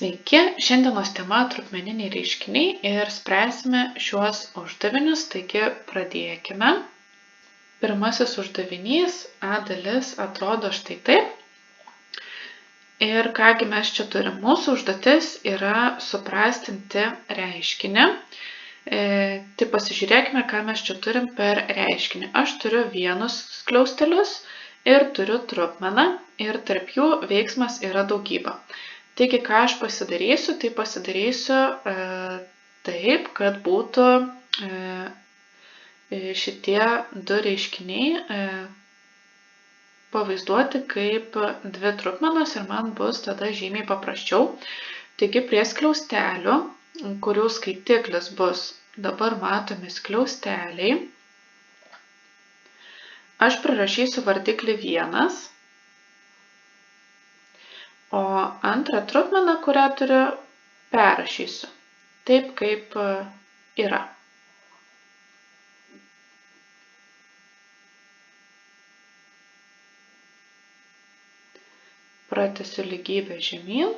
Sveiki, šiandienos tema trupmeniniai reiškiniai ir spręsime šiuos uždavinius, taigi pradėkime. Pirmasis uždavinys, A dalis, atrodo štai taip. Ir kągi mes čia turim? Mūsų užduotis yra suprastinti reiškinį. Tai pasižiūrėkime, ką mes čia turim per reiškinį. Aš turiu vienus skliaustelius ir turiu trupmeną ir tarp jų veiksmas yra daugyba. Taigi, ką aš pasidarysiu, tai pasidarysiu taip, kad būtų šitie du reiškiniai pavaizduoti kaip dvi trupmenos ir man bus tada žymiai paprasčiau. Taigi, prie skliaustelių, kurių skaitiklis bus dabar matomi skliausteliai, aš prirašysiu vardiklį 1. O antrą trupmeną, kurią turiu, perrašysiu taip, kaip yra. Pratęsiu lygybę žemyn.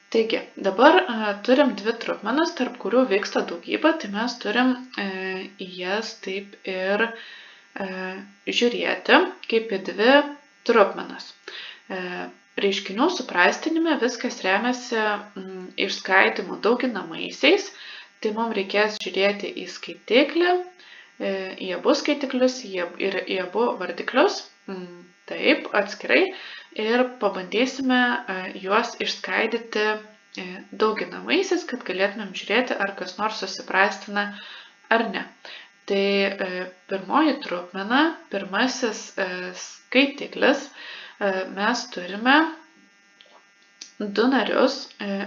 Taigi, dabar turim dvi trupmenas, tarp kurių vyksta daugybė, tai mes turim į jas taip ir žiūrėti, kaip į dvi trupmenas. Reiškinių suprastinime viskas remiasi išskaidymu dauginamaisiais, tai mums reikės žiūrėti į skaitiklį, į abu skaitiklius ir į abu vardiklius, taip, atskirai, ir pabandysime juos išskaidyti dauginamaisiais, kad galėtumėm žiūrėti, ar kas nors susiprastina ar ne. Tai pirmoji trupmena, pirmasis skaitiklis, mes turime du narius.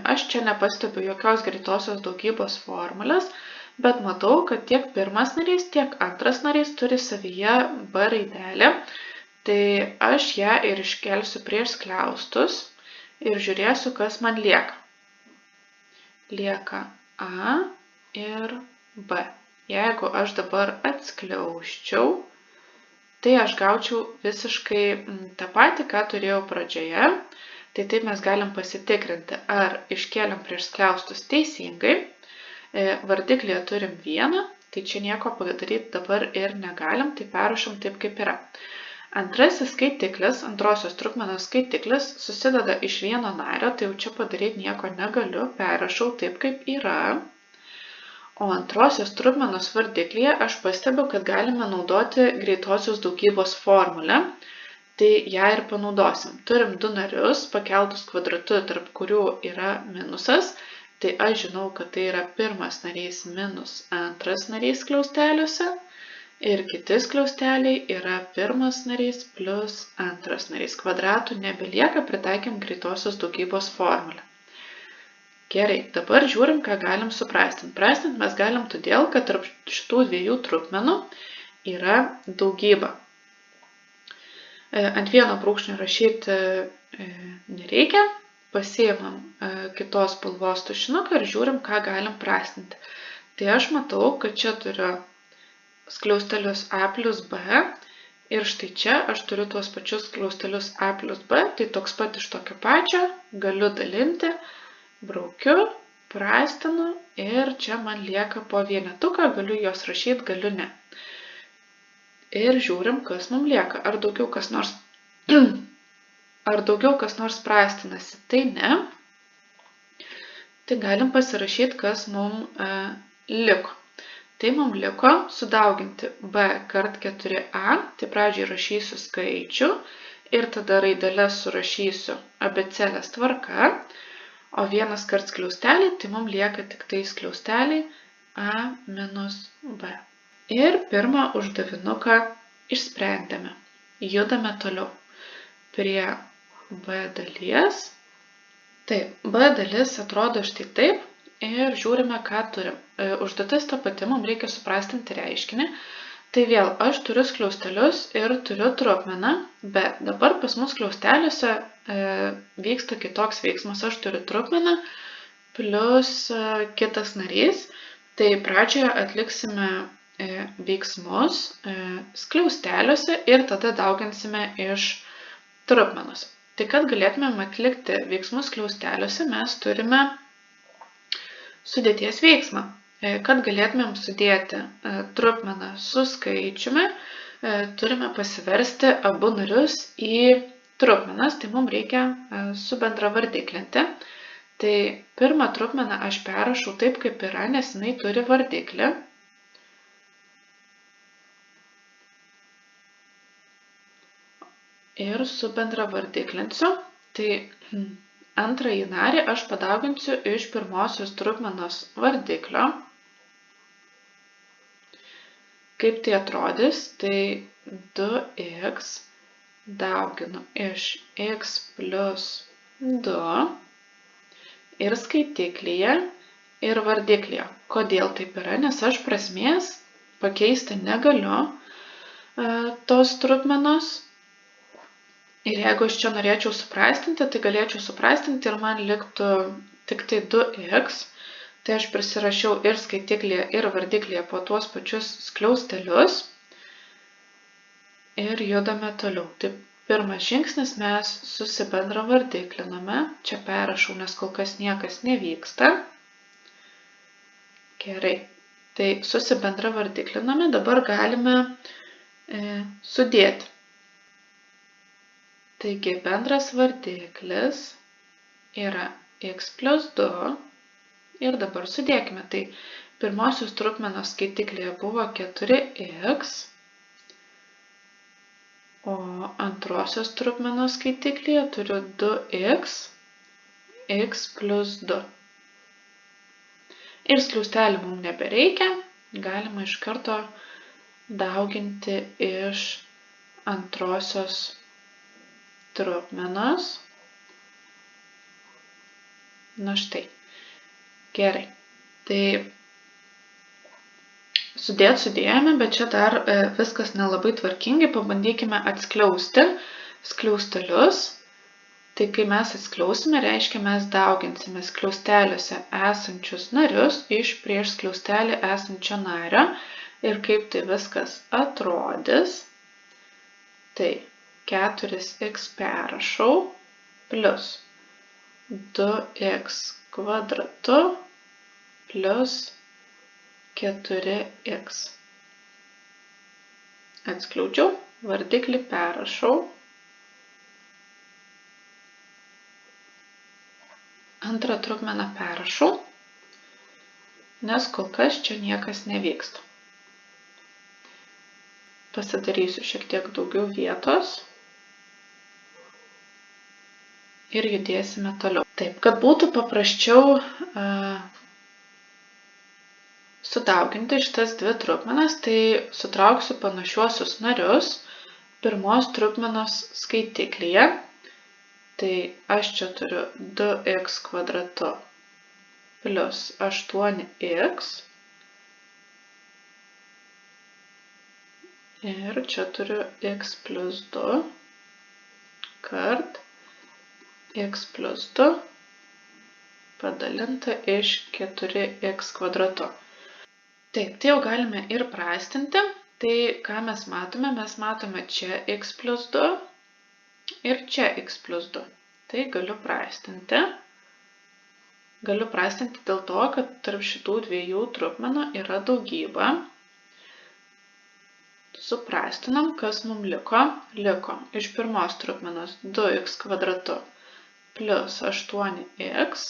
Aš čia nepastebiu jokios greitosios daugybos formulės, bet matau, kad tiek pirmas narys, tiek antras narys turi savyje B raidelę. Tai aš ją ir iškelsiu prieš skliaustus ir žiūrėsiu, kas man lieka. Lieka A ir B. Jeigu aš dabar atskliausčiau, tai aš gaučiau visiškai tą patį, ką turėjau pradžioje. Tai taip mes galim pasitikrinti, ar iškėliam prieš skliaustus teisingai. Vardiklyje turim 1, tai čia nieko padaryti dabar ir negalim, tai perrašom taip, kaip yra. Antrasis skaitiklis, antrosios trupmenos skaitiklis susideda iš vieno nario, tai jau čia padaryti nieko negaliu, perrašau taip, kaip yra. O antrosios trupmenos vardiklyje aš pastebiu, kad galime naudoti greitosios daugybos formulę, tai ją ir panaudosim. Turim du narius pakeltus kvadratu, tarp kurių yra minusas, tai aš žinau, kad tai yra pirmas narys minus antras narys skliausteliuose ir kiti skliausteliai yra pirmas narys plus antras narys. Kvadratų nebelieka, pritaikėm greitosios daugybos formulę. Gerai, dabar žiūrim, ką galim suprastinti. Prastinti mes galim todėl, kad tarp šitų dviejų trupmenų yra daugyba. Ant vieno brūkšnio rašyti nereikia, pasiimam kitos spalvos tušinuką ir žiūrim, ką galim prastinti. Tai aš matau, kad čia turiu skliaustelius A plus B ir štai čia aš turiu tuos pačius skliaustelius A plus B, tai toks pat iš tokio pačio, galiu dalinti. Braukiu, prastinu ir čia man lieka po vienetuką, galiu juos rašyti, galiu ne. Ir žiūrim, kas mums lieka. Ar daugiau kas nors prastinasi? Tai ne. Tai galim pasirašyti, kas mums liko. Tai mums liko sudauginti B kart 4A, tai pradžiai rašysiu skaičių ir tada raideles surašysiu abėcėlės tvarka. O vienas kart skliausteliai, tai mums lieka tik tai skliausteliai A minus B. Ir pirmą uždavinuką išsprendėme. Judame toliau prie B dalies. Taip, B dalis atrodo štai taip ir žiūrime, ką turim. Užduotis ta pati, mums reikia suprastinti reiškinį. Tai vėl aš turiu skliaustelius ir turiu trupmeną, bet dabar pas mus skliausteliuose vyksta kitoks veiksmas. Aš turiu trupmeną plus kitas narys. Tai pradžioje atliksime veiksmus skliausteliuose ir tada dauginsime iš trupmenos. Tai kad galėtumėm atlikti veiksmus skliausteliuose, mes turime sudėties veiksmą. Kad galėtumėm sudėti trupmeną su skaičiumi, turime pasiversti abu narius į trupmenas, tai mums reikia subendravardiklinti. Tai pirmą trupmeną aš perrašau taip, kaip yra, nes jinai turi vardiklį. Ir subendravardiklinsiu. Tai antrąjį narį aš padauginsiu iš pirmosios trupmenos vardiklio. Kaip tai atrodys? Tai 2x dauginu iš x plus 2 ir skaitiklyje, ir vardiklyje. Kodėl taip yra? Nes aš prasmės pakeisti negaliu tos trupmenos. Ir jeigu aš čia norėčiau suprastinti, tai galėčiau suprastinti ir man liktų tik tai 2x. Tai aš prisirašiau ir skaitiklyje, ir vardiklyje po tuos pačius skliaustelius. Ir judame toliau. Tai pirmas žingsnis mes susibendravardikliname. Čia perrašau, nes kol kas niekas nevyksta. Gerai. Tai susibendravardikliname. Dabar galime sudėti. Taigi bendras vardiklis yra x plus 2 ir dabar sudėkime. Tai pirmosios trupmenos skaitiklyje buvo 4x, o antrosios trupmenos skaitiklyje turiu 2x, x plus 2. Ir skliaustelių mums nebereikia, galima iš karto dauginti iš antrosios trupmenos. Na štai. Gerai. Tai sudėjome, bet čia dar viskas nelabai tvarkingai. Pabandykime atskliausti skliaustelius. Tai kai mes atskliausime, reiškia mes dauginsime skliausteliuose esančius narius iš prieš skliaustelį esančio nario. Ir kaip tai viskas atrodys. Tai 4x perrašau plus 2x kvadratu plus 4x. Atskliaudžiau, vardiklį perrašau. Antrą trupmeną perrašau, nes kol kas čia niekas nevyksta. Pasidarysiu šiek tiek daugiau vietos. Ir judėsime toliau. Taip, kad būtų paprasčiau sudauginti šitas dvi trupmenas, tai sutrauksiu panašiuosius narius pirmos trupmenos skaitiklyje. Tai aš čia turiu 2x kvadratu plus 8x. Ir čia turiu x plus 2 kart x plus 2 padalinta iš 4x kvadratu. Taip, tai jau galime ir prastinti. Tai ką mes matome? Mes matome čia x plus 2 ir čia x plus 2. Tai galiu prastinti. Galiu prastinti dėl to, kad tarp šitų dviejų trupmenų yra daugybė. Suprastinam, kas mums liko. Liko iš pirmos trupmenos 2x kvadratu plus 8x.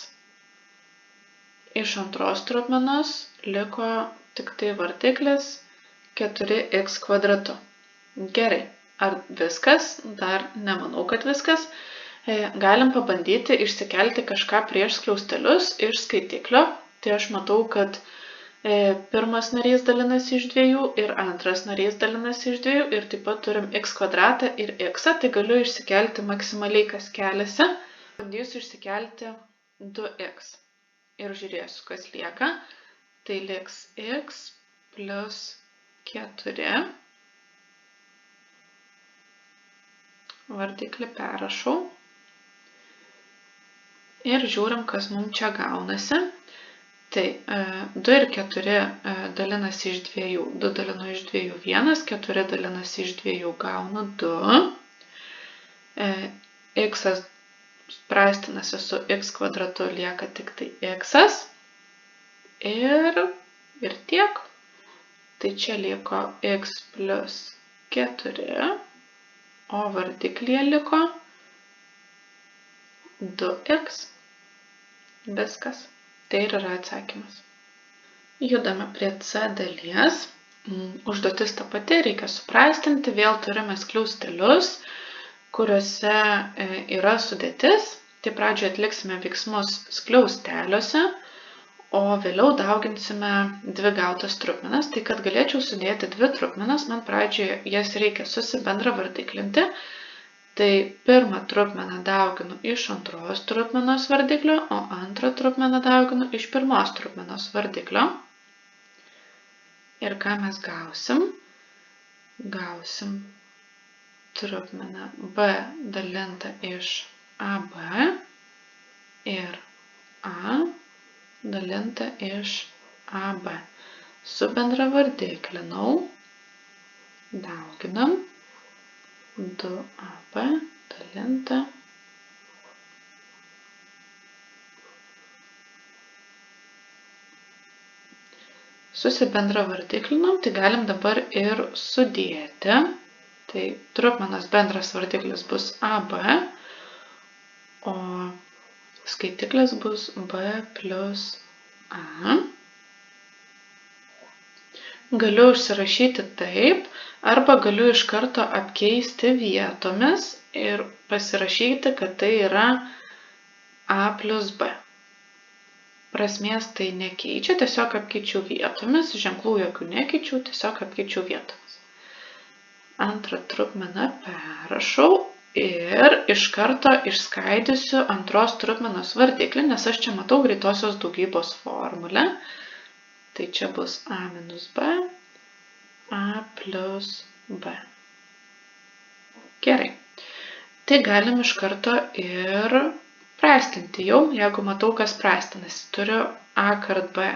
Iš antros trupmenos liko tik tai vardiklis 4x kvadratu. Gerai, ar viskas? Dar nemanau, kad viskas. Galim pabandyti išsikelti kažką prieš skliaustelius iš skaitiklio. Tai aš matau, kad pirmas narys dalinasi iš 2 ir antras narys dalinasi iš 2 ir taip pat turim x kvadratą ir x, tai galiu išsikelti maksimaliai, kas keliasi. Bandysiu išsikelti 2x ir žiūrėsiu, kas lieka. Tai liks x plus 4. Vardiklį perrašau. Ir žiūrim, kas mums čia gaunasi. Tai 2 ir 4 dalinasi iš 2. 2 dalinu iš 2 1, 4 dalinasi iš 2 gaunu 2. x praistinasi su x kvadratu, lieka tik tai x. Ir tiek. Tai čia liko x plus 4, o vardiklyje liko 2x. Viskas. Tai ir yra atsakymas. Judame prie C dalies. Užduotis ta pati, reikia supraistinti. Vėl turime skliaustelius, kuriuose yra sudėtis. Tai pradžioje atliksime veiksmus skliausteliuose, o vėliau dauginsime dvi gautas trupmenas. Tai kad galėčiau sudėti dvi trupmenas, man pradžioje jas reikia susibendravardiklinti. Tai pirmą trupmeną dauginu iš antros trupmenos vardiklio, o antrą trupmeną dauginu iš pirmos trupmenos vardiklio. Ir ką mes gausim? Gausim trupmeną b dalintą iš ab ir a dalintą iš ab. Subendravardiklinau, dauginam 2ab dalinta susibendravardiklinom, tai galim dabar ir sudėti. Tai trupmenos bendras vardiklis bus ab, o skaitiklis bus b plus a. Galiu užsirašyti taip, arba galiu iš karto apkeisti vietomis ir pasirašyti, kad tai yra a plus b. Prasmės tai nekeičia, tiesiog apkeičiu vietomis, ženklų jokių nekeičiu, tiesiog apkeičiu vietomis. Antrą trupmeną perrašau ir iš karto išskaidysiu antros trupmenos vardiklį, nes aš čia matau greitosios daugybos formulę. Tai čia bus a minus b, a plus b. Gerai. Tai galim iš karto ir praistinti jau, jeigu matau, kas praistinasi. Turiu a kart b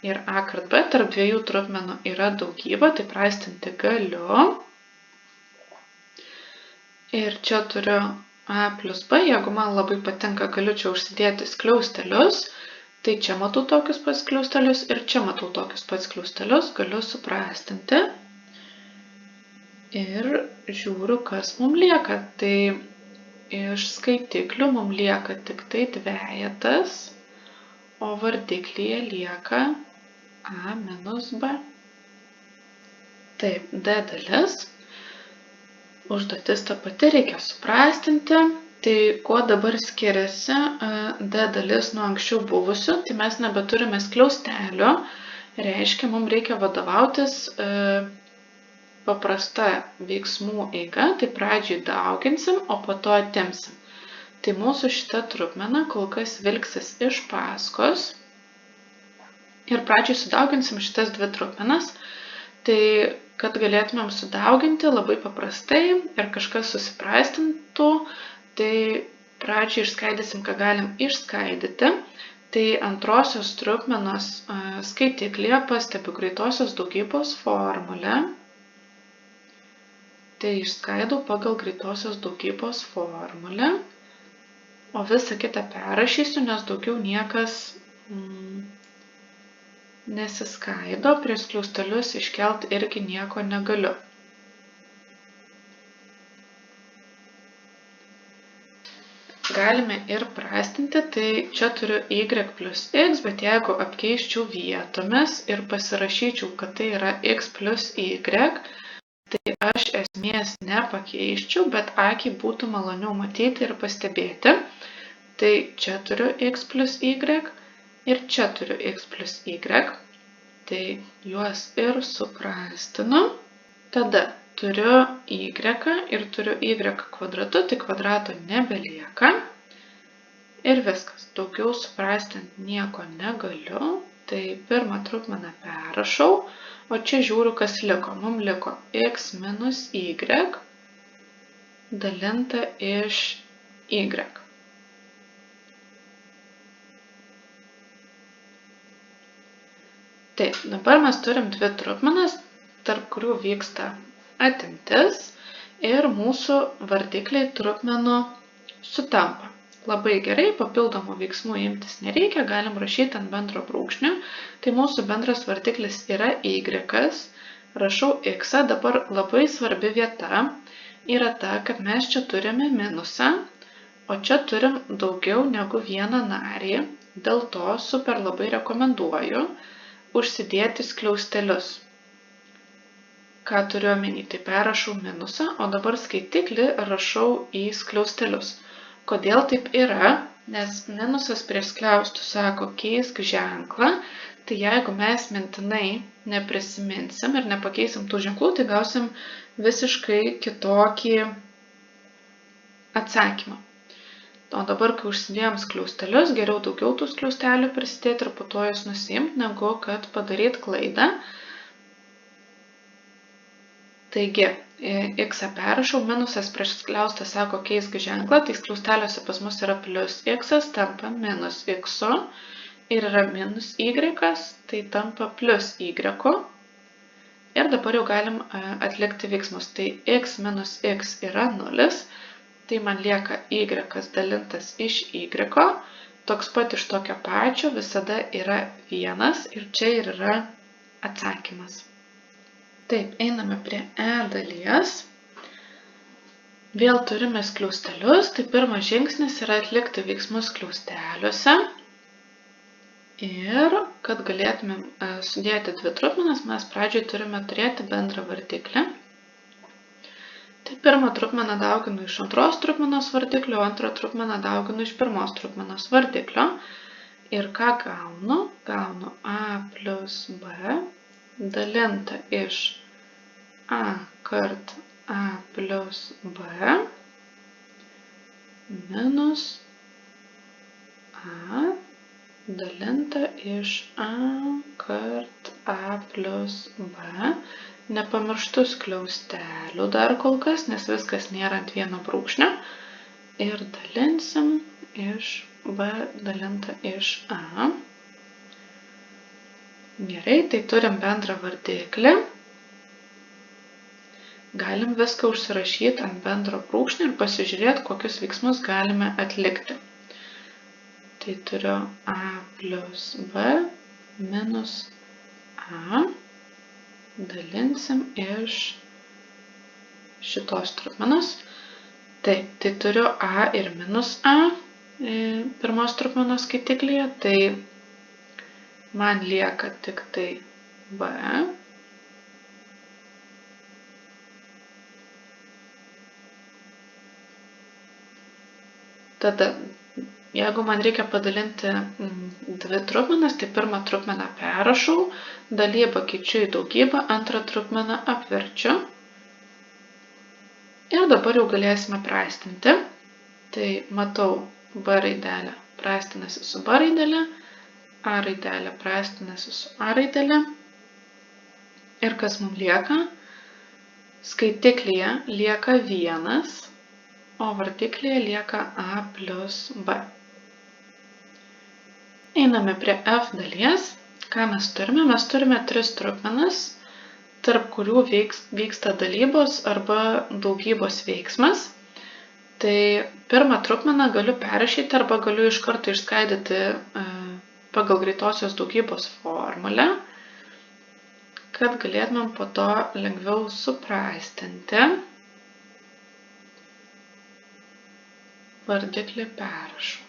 ir a kart b, tarp dviejų trupmenų yra daugybė, tai praistinti galiu. Ir čia turiu a plus b, jeigu man labai patinka, galiu čia užsidėti skliaustelius. Tai čia matau tokius pats skliaustelius ir čia matau tokius pats skliaustelius, galiu suprastinti. Ir žiūriu, kas mums lieka. Tai iš skaitiklių mums lieka tik tai dvejetas, o vardiklyje lieka a minus b. Taip, d dalis. Užduotis ta pati, reikia suprastinti. Tai kuo dabar skiriasi d dalis nuo anksčiau buvusių, tai mes nebeturime skliaustelių, reiškia, mums reikia vadovautis paprasta veiksmų eiga, tai pradžiai dauginsim, o po to atimsim. Tai mūsų šita trupmena kol kas vilksis iš paskos ir pradžiai sudauginsim šitas dvi trupmenas. Tai kad galėtumėm sudauginti labai paprastai ir kažkas susipraistintų, tai pradžiai išskaidysim, ką galim išskaidyti. Tai antrosios trupmenos skaitiklyje pastebiu greitosios daugybos formulę. Tai išskaidau pagal greitosios daugybos formulę. O visą kitą perrašysiu, nes daugiau niekas nesiskaido. Prieš skliaustelius iškelt irgi nieko negaliu. Galime ir prastinti, tai čia turiu y plus x, bet jeigu apkeiščiau vietomis ir pasirašyčiau, kad tai yra x plus y, tai aš esmės nepakeiščiau, bet akiai būtų maloniau matyti ir pastebėti. Tai čia turiu x plus y ir čia turiu x plus y. Tai juos ir suprastinu. Tada turiu y ir turiu y kvadratu, tai kvadrato nebelieka. Ir viskas. Daugiau suprastinti nieko negaliu. Tai pirmą trupmeną perrašau, o čia žiūriu, kas liko. Mums liko x minus y dalinta iš y. Taip, dabar mes turim dvi trupmenas, tarp kurių vyksta atimtis ir mūsų vardikliai trupmenų sutampa. Labai gerai, papildomų veiksmų imtis nereikia, galim rašyti ant bendro brūkšnio. Tai mūsų bendras vardiklis yra y, rašau x, dabar labai svarbi vieta yra ta, kad mes čia turime minusą, o čia turim daugiau negu vieną narį, dėl to super labai rekomenduoju užsidėti skliaustelius. Ką turiu omeny, tai perrašau minusą, o dabar skaitiklį rašau į skliaustelius. Kodėl taip yra? Nes minusas prie skliaustų sako keisk ženklą, tai jeigu mes mintinai neprisiminsim ir nepakeisim tų ženklų, tai gausim visiškai kitokį atsakymą. O dabar, kai užsidėjom skliaustelius, geriau daugiau tų skliaustelių prisidėti ir po to jas nusiimti, negu kad padaryti klaidą. Taigi, x perrašau, minusas prieš skliaustą sako keisk ženklą, tai skliausteliuose pas mus yra plius x, tampa minus x, ir yra minus y, tai tampa plius y. Ir dabar jau galim atlikti veiksmus. Tai x minus x yra 0, tai man lieka y dalintas iš y, toks pat iš tokio pačio visada yra 1 ir čia ir yra atsakymas. Taip, einame prie e dalies. Vėl turime skliaustelius, tai pirmas žingsnis yra atlikti veiksmus skliausteliuose. Ir kad galėtumėm sudėti dvi trupmenas, mes pradžioj turime turėti bendrą vardiklį. Tai pirmą trupmeną dauginu iš antros trupmenos vardiklio, o antrą trupmeną dauginu iš pirmos trupmenos vardiklio. Ir ką gaunu? Gaunu a plus b dalinta iš a kart a plus b minus a dalinta iš a kart a plus b. Nepamirštu skliaustelių dar kol kas, nes viskas nėra ant vieno brūkšnio. Ir dalinsim iš b dalinta iš a. Gerai, tai turim bendrą vardiklį. Galim viską užsirašyti ant bendro brūkšnio ir pasižiūrėti, kokius veiksmus galime atlikti. Tai turiu a plus b minus a. Dalinsim iš šitos trupmenos. Taip, tai turiu a ir minus a pirmos trupmenos skaitiklyje, tai man lieka tik tai b. Tada, jeigu man reikia padalinti dvi trupmenas, tai pirmą trupmeną perrašau, dalybą keičiu į daugybą, antrą trupmeną apverčiu. Ir dabar jau galėsime praistinti. Tai matau b raidelę praistinasi su b raidelė, a raidelė praistinasi su a raidelė. Ir kas mums lieka? Skaitiklyje lieka 1, o vardiklyje lieka a plus b. Einame prie f dalies. Ką mes turime? Mes turime 3 trupmenas, tarp kurių vyksta dalybos arba daugybos veiksmas. Tai pirmą trupmeną galiu perrašyti arba galiu iš karto išskaidyti pagal greitosios daugybos formulę, kad galėtumėm po to lengviau supraistinti. Vardiklį perrašau.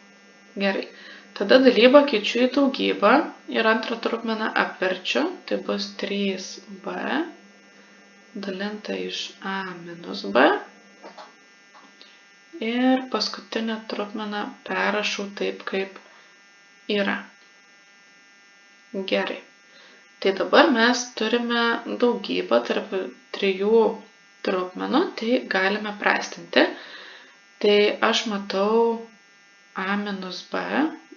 Gerai. Tada dalybą keičiu į daugybą ir antrą trupmeną apverčiu. Tai bus 3b dalinta iš a minus b. Ir paskutinę trupmeną perrašau taip, kaip yra. Gerai. Tai dabar mes turime daugybą tarp 3 trupmenų, tai galime praistinti. Tai aš matau a minus b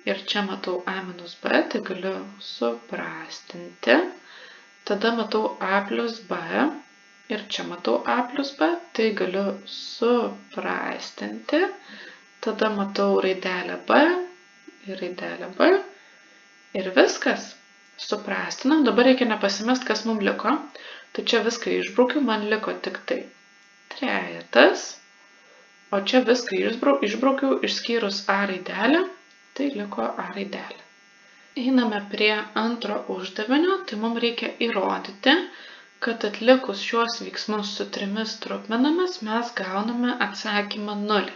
ir čia matau a minus b, tai galiu suprastinti. Tada matau a plus b ir čia matau a plus b, tai galiu suprastinti. Tada matau raidelę b ir raidelę b ir viskas. Suprastinam. Dabar reikia nepasimest, kas mums liko. Tai čia viską išbraukiu, man liko tik tai trejetas O čia viską išbraukiau išskyrus A raidelę, tai liko A raidelė. Einame prie antro uždavinio, tai mums reikia įrodyti, kad atlikus šiuos veiksmus su 3 trupmenomis mes gauname atsakymą 0.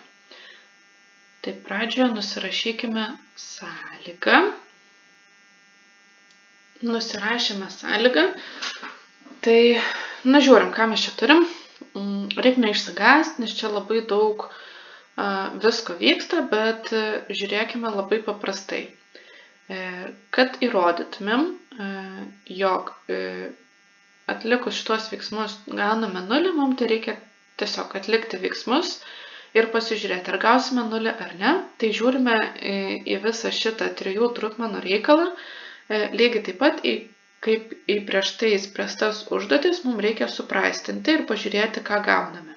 Tai pradžioje nusirašykime sąlygą. Nusirašėme sąlygą. Tai, žiūrim, ką mes čia turim. Reikia neišsigąsti, nes čia labai daug visko vyksta, bet žiūrėkime labai paprastai. Kad įrodytumėm, jog atlikus šitos veiksmus gauname 0, mums tai reikia tiesiog atlikti veiksmus ir pasižiūrėti, ar gausime 0 ar ne. Tai žiūrime į visą šitą 3 trupmenų reikalą. Lygiai taip pat, kaip į prieš tai spręstas užduotis, mums reikia suprastinti ir pažiūrėti, ką gauname.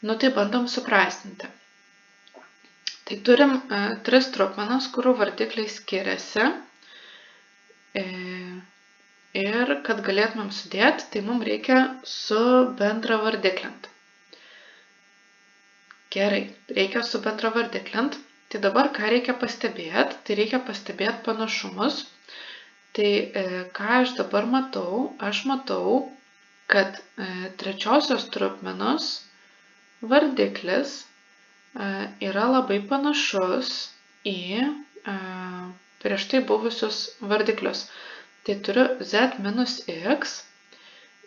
Tai bandom suprastinti. Tai turim 3 trupmenas, kurių vardikliai skiriasi. Ir kad galėtumėm sudėti, tai mums reikia subendravardiklinti. Gerai, reikia subendravardiklinti. Tai dabar ką reikia pastebėti? Tai reikia pastebėti panašumus. Tai ką aš dabar matau? Aš matau, kad trečiosios trupmenos vardiklis yra labai panašus į prieš tai buvusius vardiklius. Tai turiu z minus x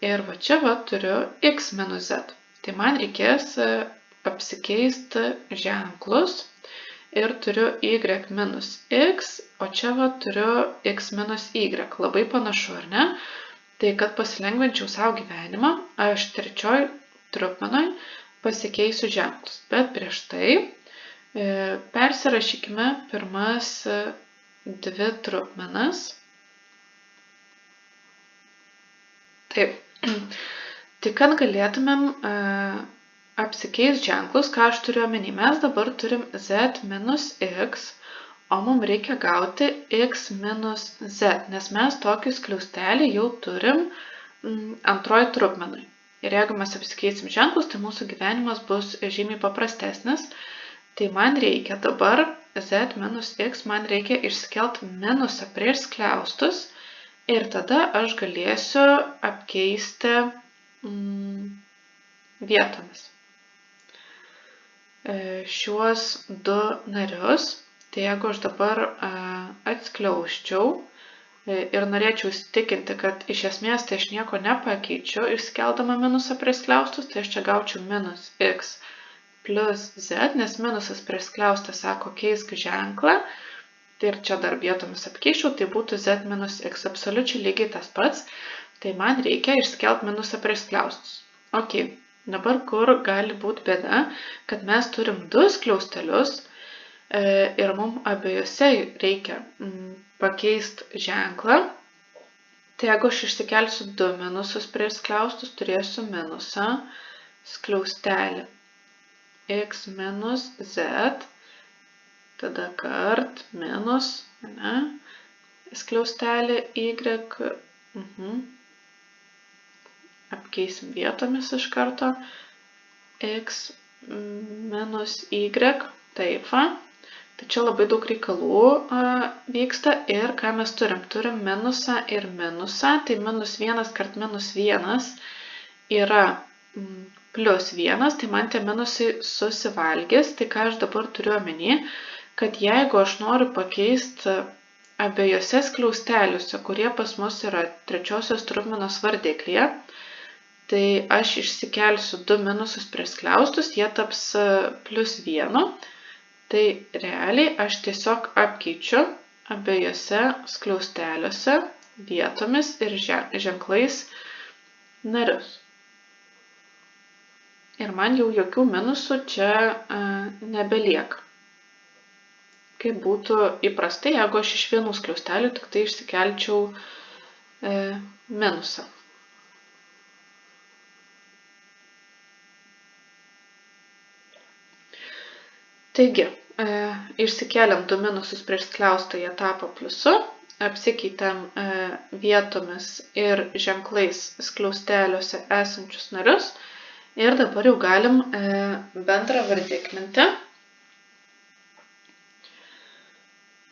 ir va čia turiu x minus z. Tai man reikės apsikeisti ženklus ir turiu y minus x, o čia turiu x minus y. Labai panašu, ar ne? Tai kad pasilengvinčiau savo gyvenimą, aš trečioj trupmenoj pasikeisiu ženklus. Bet prieš tai persirašykime pirmas 2 trupmenas. Taip. Tai kad galėtumėm apsikeisti ženklus, ką aš turiu omeny. Mes dabar turim z minus x, o mums reikia gauti x minus z, nes mes tokį skliaustelį jau turim antroj trupmenui. Ir jeigu mes apsikeisim ženklus, tai mūsų gyvenimas bus žymiai paprastesnis. Tai man reikia dabar z minus x, man reikia išskelti minusą prieš skliaustus ir tada aš galėsiu apkeisti vietomis šiuos 2 narius. Tai jeigu aš dabar atskliausčiau ir norėčiau įsitikinti, kad iš esmės tai aš nieko nepakeičiu, išskeldama minusą prie skliaustus, tai aš čia gaučiau minus x plus z, nes minusas prie skliaustą sako keisk ženklą, tai ir čia dar vietomis apkeičiau, tai būtų z minus x, absoliučiai lygiai tas pats, tai man reikia išskelti minusą prie skliaustus. Ok, dabar kur gali būti bėda, kad mes turim 2 skliaustelius ir mums abiejose reikia pakeisti ženklą. Tai jeigu aš išsikelsiu 2 minusus prieš skliaustus, turėsiu minusą skliaustelį x minus z, tada kart minus skliaustelį y, apkeisim vietomis iš karto, x minus y, taip va. Tai čia labai daug reikalų vyksta ir ką mes turim? Turim minusą ir minusą, tai minus 1 kart minus 1 yra plus 1, tai man tie minusai susivalgys. Tai ką aš dabar turiu omeny, kad jeigu aš noriu pakeisti abiejose skliausteliuose, kurie pas mus yra trečiosios trupmenos vardiklyje, tai aš išsikelsiu 2 minusus prie skliaustus, jie taps plus 1. Tai realiai aš tiesiog apkeičiu abiejose skliausteliuose vietomis ir ženklais narius. Ir man jau jokių minusų čia nebelieka. Kaip būtų įprastai, jeigu aš iš vienų skliaustelių tik tai išsikelčiau minusą. Taigi, išsikeliam 2 minusus prieš skliaustą, jie tapo pliusu, apsikeitėm vietomis ir ženklais skliausteliuose esančius narius Ir dabar jau galim bendrą vardiklinti.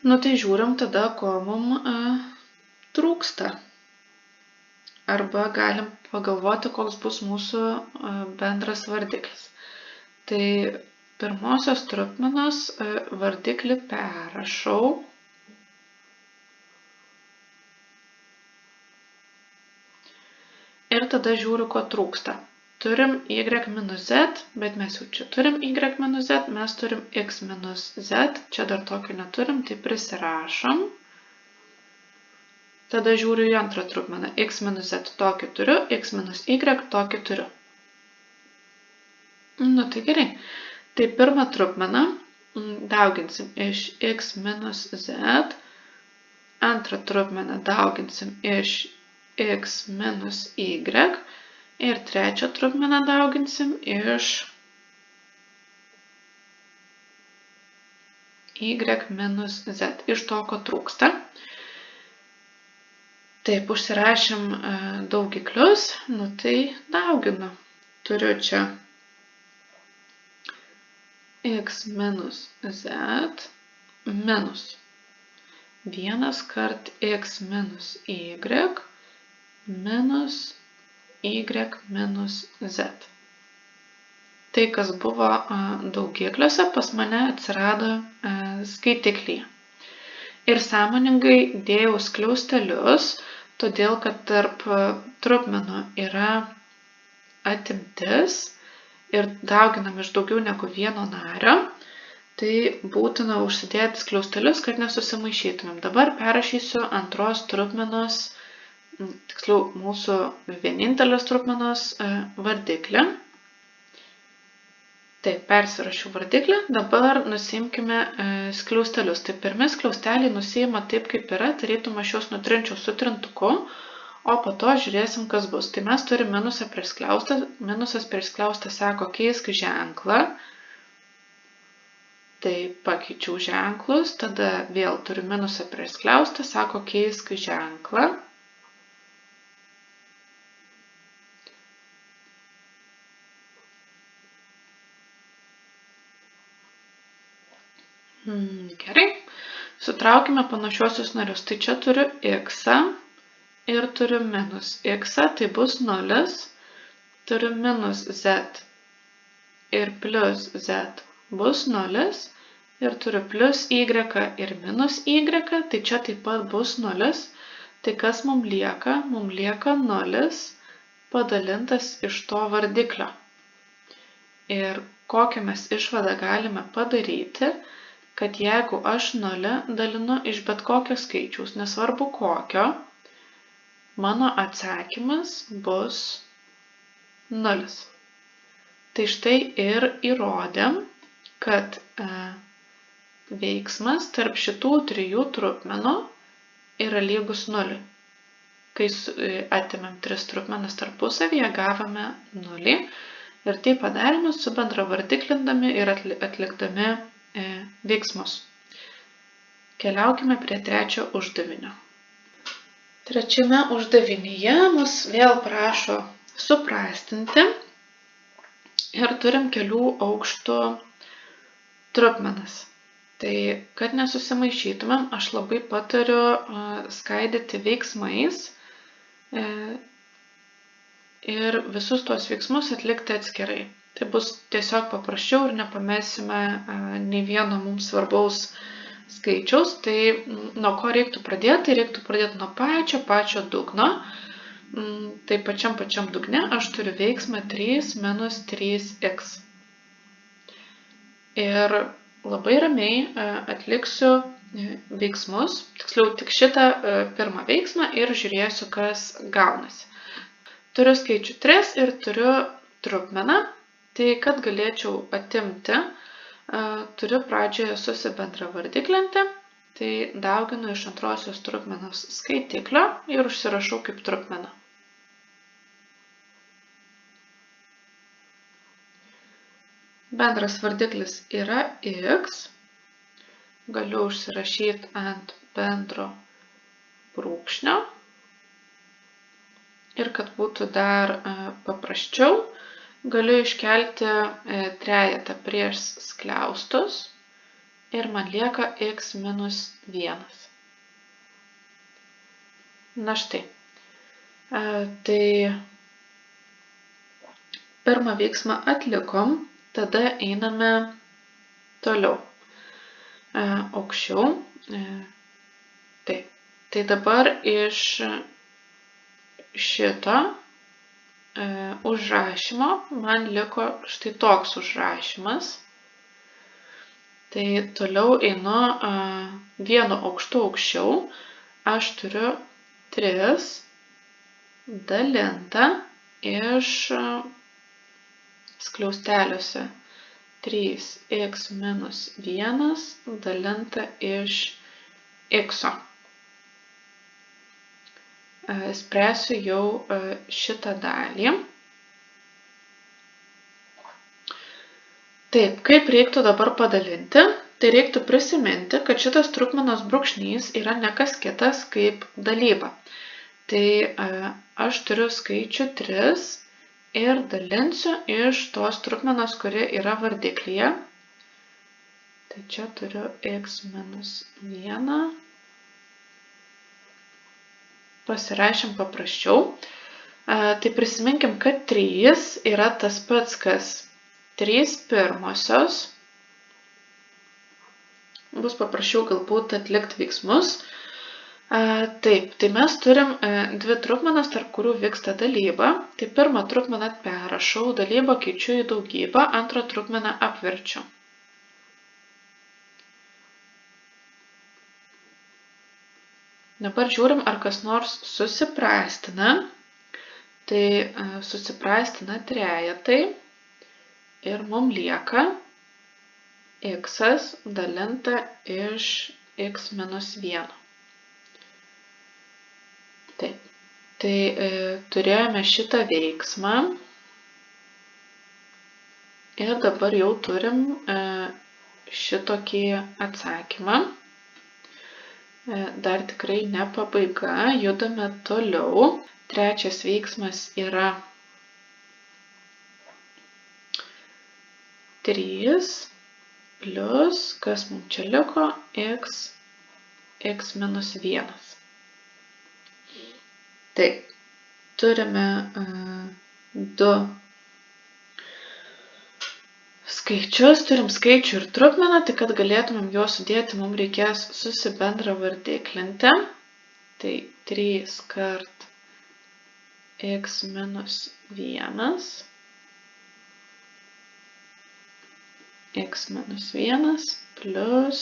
Nu tai žiūrim tada, ko mums trūksta. Arba galim pagalvoti, koks bus mūsų bendras vardiklis. Tai pirmosios trupmenos vardiklį perrašau. Ir tada žiūriu, ko trūksta. Turim y minus z, bet mes jau čia turim y minus z, mes turim x minus z, čia dar tokio neturim, tai prisirašom. Tada žiūriu į antrą trupmeną, x minus z tokį turiu, x minus y tokį turiu. Nu tai gerai. Tai pirmą trupmeną dauginsim iš x minus z, antrą trupmeną dauginsim iš x minus y ir trečią trupmeną dauginsim iš y minus z, iš to, ko trūksta. Taip, užsirašym daugiklius, nu tai dauginu. Turiu čia x minus z minus 1 kart x minus y minus y minus z. Tai, kas buvo daugikliuose, pas mane atsirado skaitiklyje. Ir sąmoningai dėjau skliaustelius, todėl kad tarp trupmenų yra atimtis ir dauginam iš daugiau negu vieno nario. Tai būtina užsidėti skliaustelius, kad nesusimaišytumėm. Dabar perrašysiu antros trupmenos, tiksliau mūsų vienintelės trupmenos vardiklį. Taip, persirašiau vardiklį, dabar nusiimkime skliaustelius. Tai pirmi skliausteliai nusiima taip, kaip yra, tarytum aš juos nutrinčiau su trintuku, o po to žiūrėsim, kas bus. Tai mes turime minusą prieš skliaustą, minusas prieš skliaustą sako keisk ženklą. Tai pakeičiau ženklus, tada vėl turiu minusą prieš skliaustą, sako keisk ženklą. Gerai, sutraukime panašiuosius narius. Tai čia turiu x ir turiu minus x, tai bus 0, turiu minus z ir plus z bus 0, ir turiu plus y ir minus y, tai čia taip pat bus 0. Tai kas mums lieka? Mums lieka 0 padalintas iš to vardiklio. Ir kokią mes išvadą galime padaryti, kad jeigu aš 0 dalinu iš bet kokio skaičiaus, nesvarbu kokio, mano atsakymas bus 0. Tai štai ir įrodėm, kad veiksmas tarp šitų trijų trupmenų yra lygus 0. Kai atėmėm 3 trupmenas tarpusavyje, gavome 0. Ir tai padarėme su bendravardiklindami ir atlikdami veiksmus. Keliaukime prie trečio uždavinio. Trečiame uždavinyje mus vėl prašo suprastinti ir turim kelių aukštų trupmenas. Tai, kad nesusimaišytumėm, aš labai patariu skaidyti veiksmais ir visus tuos veiksmus atlikti atskirai. Tai bus tiesiog paprasčiau ir nepamesime nei vieno mums svarbaus skaičiaus. Tai nuo ko reiktų pradėti? Tai reiktų pradėti nuo pačio dugno. Tai pačiam dugne aš turiu veiksmą 3 minus 3x. Ir labai ramiai atliksiu veiksmus, tiksliau tik šitą pirmą veiksmą ir žiūrėsiu, kas gaunasi. Turiu skaičių 3 ir turiu trupmeną. Tai, kad galėčiau atimti, turiu pradžioje susibendravardiklinti, tai dauginu iš antrosios trupmenos skaitiklio ir užsirašau kaip trupmeną. Bendras vardiklis yra x, galiu užsirašyti ant bendro brūkšnio ir kad būtų dar paprasčiau, galiu iškelti trejetą prieš skliaustus ir man lieka x minus 1. Na štai. Tai pirmą veiksmą atlikom, tada einame toliau. Aukščiau. Taip. Tai dabar iš šito užrašymo man liko štai toks užrašymas. Tai toliau einu vienu aukštu aukščiau. Aš turiu 3 dalintą iš skliausteliuose 3x minus 1 dalinta iš x. Spręsiu jau šitą dalį. Taip, kaip reiktų dabar padalinti? Tai reiktų prisiminti, kad šitas trupmenos brūkšnys yra ne kas kitas kaip dalyba. Tai aš turiu skaičių 3 ir dalinsiu iš tos trupmenos, kuri yra vardiklyje. Tai čia turiu x minus 1. Pasirašym paprasčiau. Tai prisiminkim, kad 3 yra tas pats, kas 3 pirmosios. Bus paprasčiau galbūt atlikti veiksmus. Taip, tai mes turim 2 trupmenas, tarp kurių vyksta dalyba. Tai pirmą trupmeną perrašau, dalybą keičiu į daugybą, antrą trupmeną apverčiu. Dabar žiūrim, ar kas nors susiprastina. Tai susiprastina trejetai ir mums lieka x dalinta iš x minus 1. Taip. Tai turėjome šitą veiksmą ir dabar jau turim šitokį atsakymą. Dar tikrai ne pabaiga, judame toliau. Trečias veiksmas yra 3 plus, kas mums čia liko, x minus 1. Taip, turime 2 skaičius, turim skaičių ir trupmeną, tai kad galėtumėm juos sudėti, mums reikės susibendra vardiklinti. Tai 3 kart x minus 1, x minus 1 plus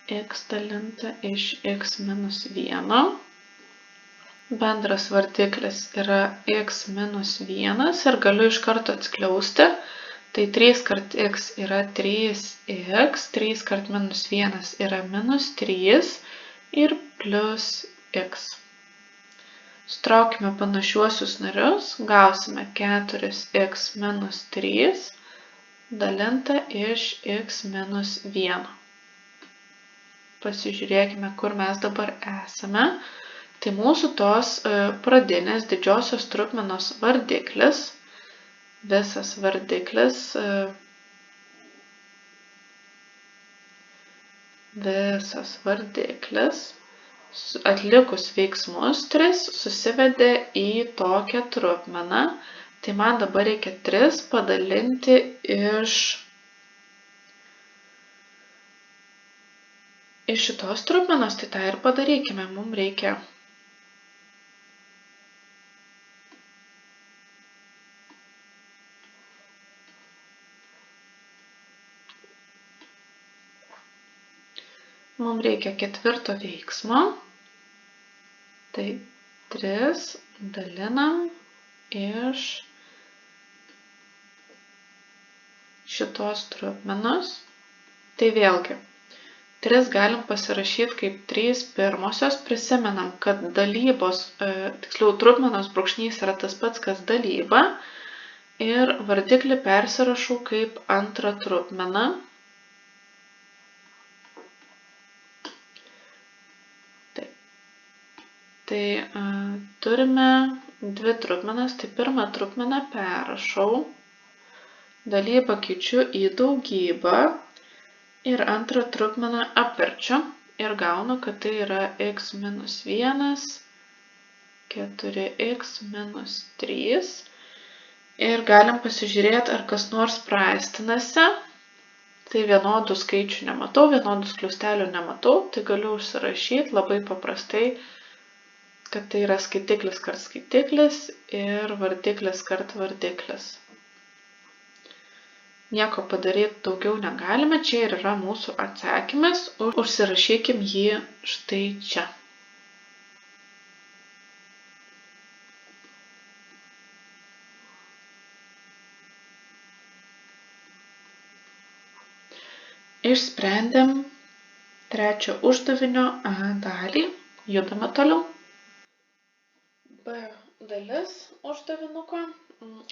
x dalinta iš x minus 1. Bendras vardiklis yra x minus 1 ir galiu iš karto atskliausti. Tai 3 kart x yra 3x, 3 kart minus 1 yra minus 3 ir plus x. Sutraukime panašiuosius narius, gausime 4x minus 3 dalinta iš x minus 1. Pasižiūrėkime, kur mes dabar esame. Tai mūsų tos pradinės didžiosios trupmenos vardiklis, visas vardiklis atlikus veiksmus 3 susivedė į tokią trupmeną. Tai man dabar reikia 3 padalinti iš šitos trupmenos, tai tą ir padarykime. Mums reikia ketvirto veiksmo. Tai 3 dalinam iš šitos trupmenos. Tai vėlgi, 3 galim pasirašyti kaip 3 pirmosios. Prisimenam, kad dalybos, tiksliau trupmenos brūkšnys yra tas pats, kas dalyba. Ir vardiklį persirašau kaip antrą trupmeną. Tai turime dvi trupmenas, tai pirmą trupmeną perrašau, dalybą keičiu į daugybą ir antrą trupmeną apverčiu ir gaunu, kad tai yra x minus 1, 4x minus 3. Ir galim pasižiūrėti, ar kas nors praistinasi. Tai vienodų skaičių nematau, vienodų skliaustelių nematau, tai galiu užsirašyti labai paprastai, kad tai yra skaitiklis kart skaitiklis ir vardiklis kart vardiklis. Nieko padaryti daugiau negalime, čia ir yra mūsų atsakymas, užsirašykim jį štai čia. Išsprendėm trečio uždavinio A dalį, judame toliau. B dalis uždavinuko.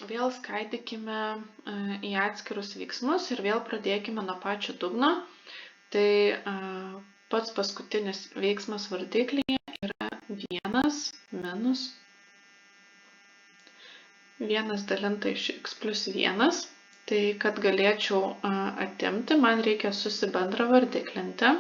Vėl skaidykime į atskirus veiksmus ir vėl pradėkime nuo pačio dugno. Tai pats paskutinis veiksmas vardiklyje yra 1 minus 1 dalinta iš x plus 1. Tai kad galėčiau atimti, man reikia susibendravardiklinti.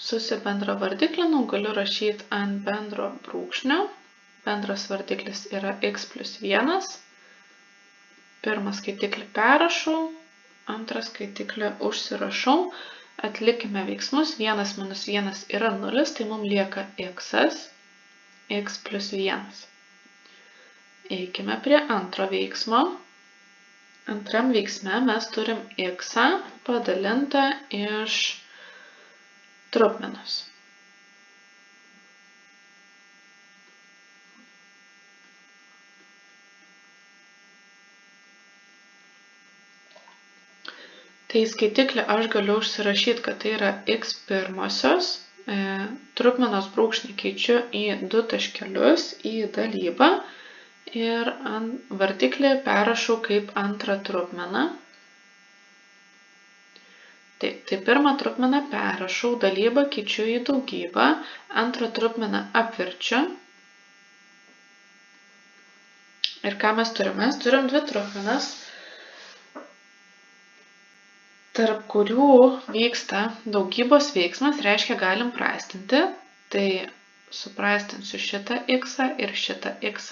Susibendravardiklinau, galiu rašyti ant bendro brūkšnio. Bendras vardiklis yra x plus 1. Pirmą skaitiklį perrašau. Antrą skaitiklį užsirašau, atlikime veiksmus, 1 minus 1 yra 0, tai mums lieka x plus 1. Eikime prie antro veiksmo. Antram veiksme mes turim x padalintą iš trupmenos. Tai skaitiklį aš galiu užsirašyti, kad tai yra x pirmosios, trupmenos brūkšnį keičiu į 2 taškelius, į dalybą ir vardiklį perrašau kaip antrą trupmeną. Tai pirmą trupmeną perrašau, dalybą keičiu į daugybą, antrą trupmeną apverčiu. Ir ką mes turim? Mes turim dvi trupmenas, tarp kurių vyksta daugybos veiksmas, reiškia galim praistinti. Tai supraistinsiu šitą x ir šitą x.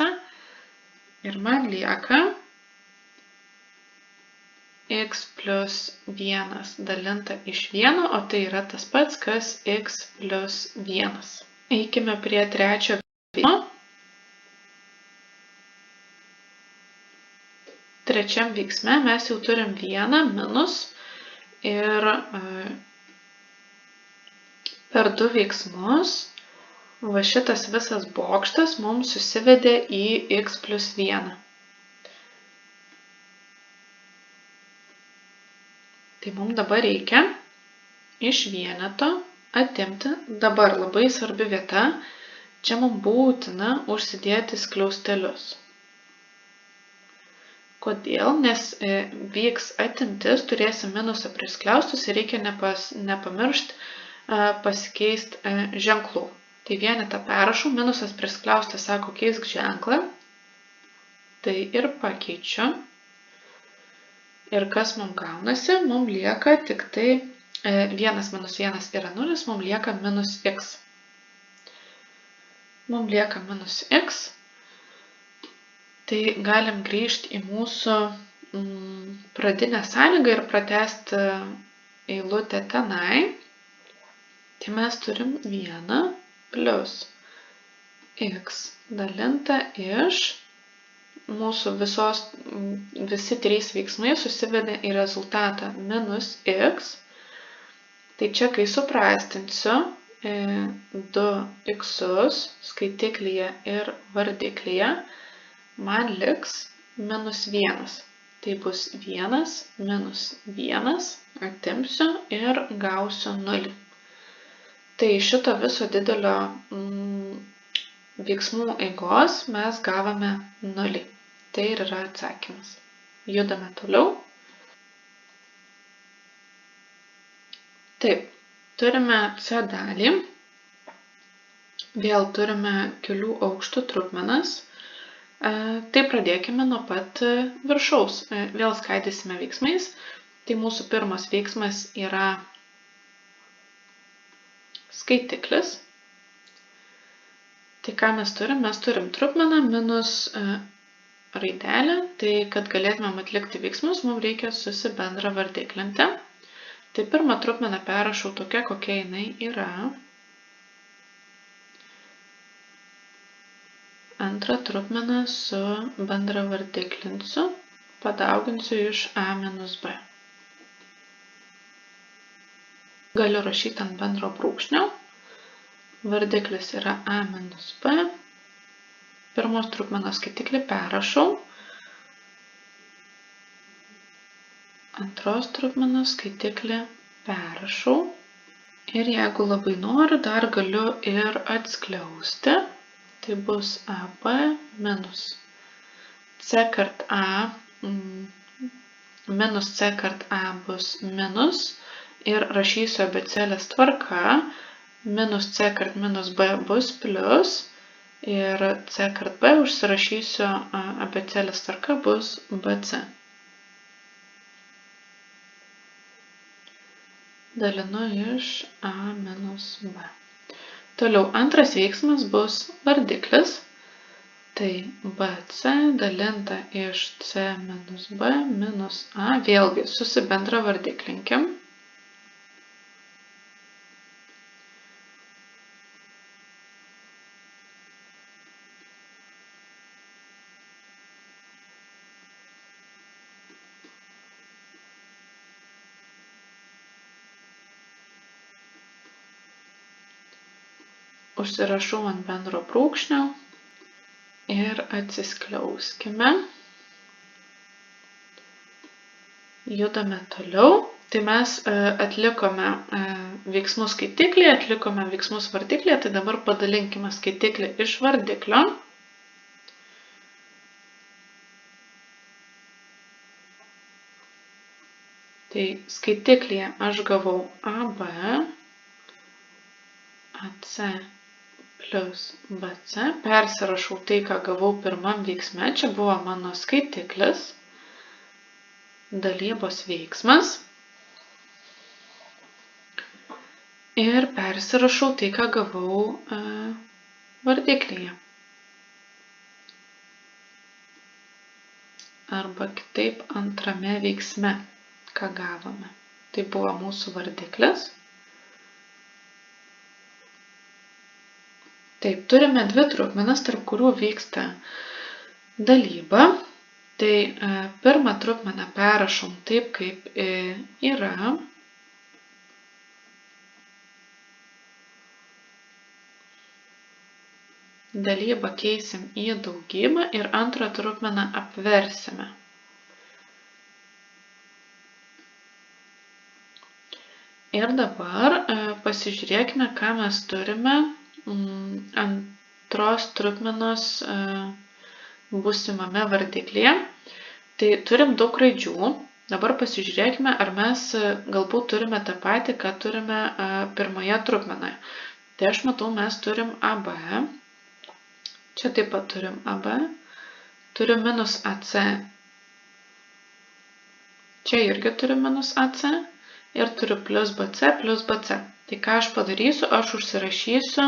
Ir man lieka x plus 1 dalinta iš 1, o tai yra tas pats, kas x plus 1. Eikime prie trečio veiksmo. Trečiam veiksme mes jau turim 1 minus. Ir per 2 veiksmus va šitas visas bokštas mums susivedė į x plus 1. Tai mums dabar reikia iš vieneto atimti. Dabar labai svarbi vieta. Čia mums būtina užsidėti skliaustelius. Kodėl? Nes vyks atimtis, turėsim minusą prie skliaustus ir reikia nepamiršti pasikeisti ženklų. Tai vienetą perrašau, minusas prie skliaustas sako keisk ženklą. Tai ir pakeičiu. Ir kas mums gaunasi? Mums lieka tik tai 1 minus 1 yra 0, mums lieka minus x. Mums lieka minus x. Tai galim grįžti į mūsų pradinę sąlygą ir pratęsti eilutę tenai. Tai mes turim 1 plus x dalinta iš mūsų visi 3 veiksmai susivedė į rezultatą minus x. Tai čia, kai suprastinsiu 2 x'us skaitiklyje ir vardiklyje, man liks minus 1. Tai bus 1 minus 1, atimsiu ir gausiu 0. Tai šito viso didelio veiksmų eigos mes gavome 0. Tai ir yra atsakymas. Judame toliau. Taip, turime C dalį. Vėl turime kelių aukštų trupmenas. Tai pradėkime nuo pat viršaus. Vėl skaidysime veiksmais. Tai mūsų pirmas veiksmas yra skaitiklis. Tai ką mes turim? Mes turim trupmeną minus raidelę. Tai kad galėtumėm atlikti veiksmus, mums reikia susibendravardiklinti. Tai pirmą trupmeną perrašau tokia, kokia jinai yra. Antrą trupmeną su bendravardiklinsiu, padauginsiu iš a minus b. Galiu rašyti ant bendro brūkšnio. Vardiklis yra a minus b. Pirmos trupmenos skaitiklį perrašau. Antros trupmenos skaitiklį perrašau. Ir jeigu labai noriu, dar galiu ir atskliausti. Tai bus AB minus C kart A, minus C kart A bus minus ir rašysiu abėcėlės tvarka, minus C kart minus B bus plius ir C kart B užsirašysiu abėcėlės tvarka bus BC. Dalinu iš A minus B. Toliau antras veiksmas bus vardiklis. Tai BC dalinta iš C minus B minus A. Vėlgi susibendravardiklinkim. Užsirašau ant bendro brūkšnio ir atsiskliauskime. Judame toliau. Tai mes atlikome veiksmus skaitiklį, atlikome veiksmus vardiklį, tai dabar padalinkime skaitiklį iš vardiklio. Tai skaitiklyje aš gavau AB, AC plus BC, persirašau tai, ką gavau pirmam veiksme, čia buvo mano skaitiklis, dalybos veiksmas. Ir persirašau tai, ką gavau vardiklyje. Arba kitaip antrame veiksme, ką gavome. Tai buvo mūsų vardiklis. Taip, turime dvi trupmenas, tarp kurių vyksta dalyba. Tai pirmą trupmeną perrašom taip, kaip yra. Dalybą keisim į daugybą ir antrą trupmeną apversime. Ir dabar pasižiūrėkime, ką mes turime antros trupmenos būsimame vardiklyje. Tai turim daug raidžių. Dabar pasižiūrėkime, ar mes galbūt turime tą patį, ką turime pirmoje trupmenoje. Tai aš matau, mes turim AB. Čia taip pat turim AB. Turim minus AC. Čia irgi turim minus AC. Ir turiu plus BC, plus BC. Tai ką aš padarysiu, aš užsirašysiu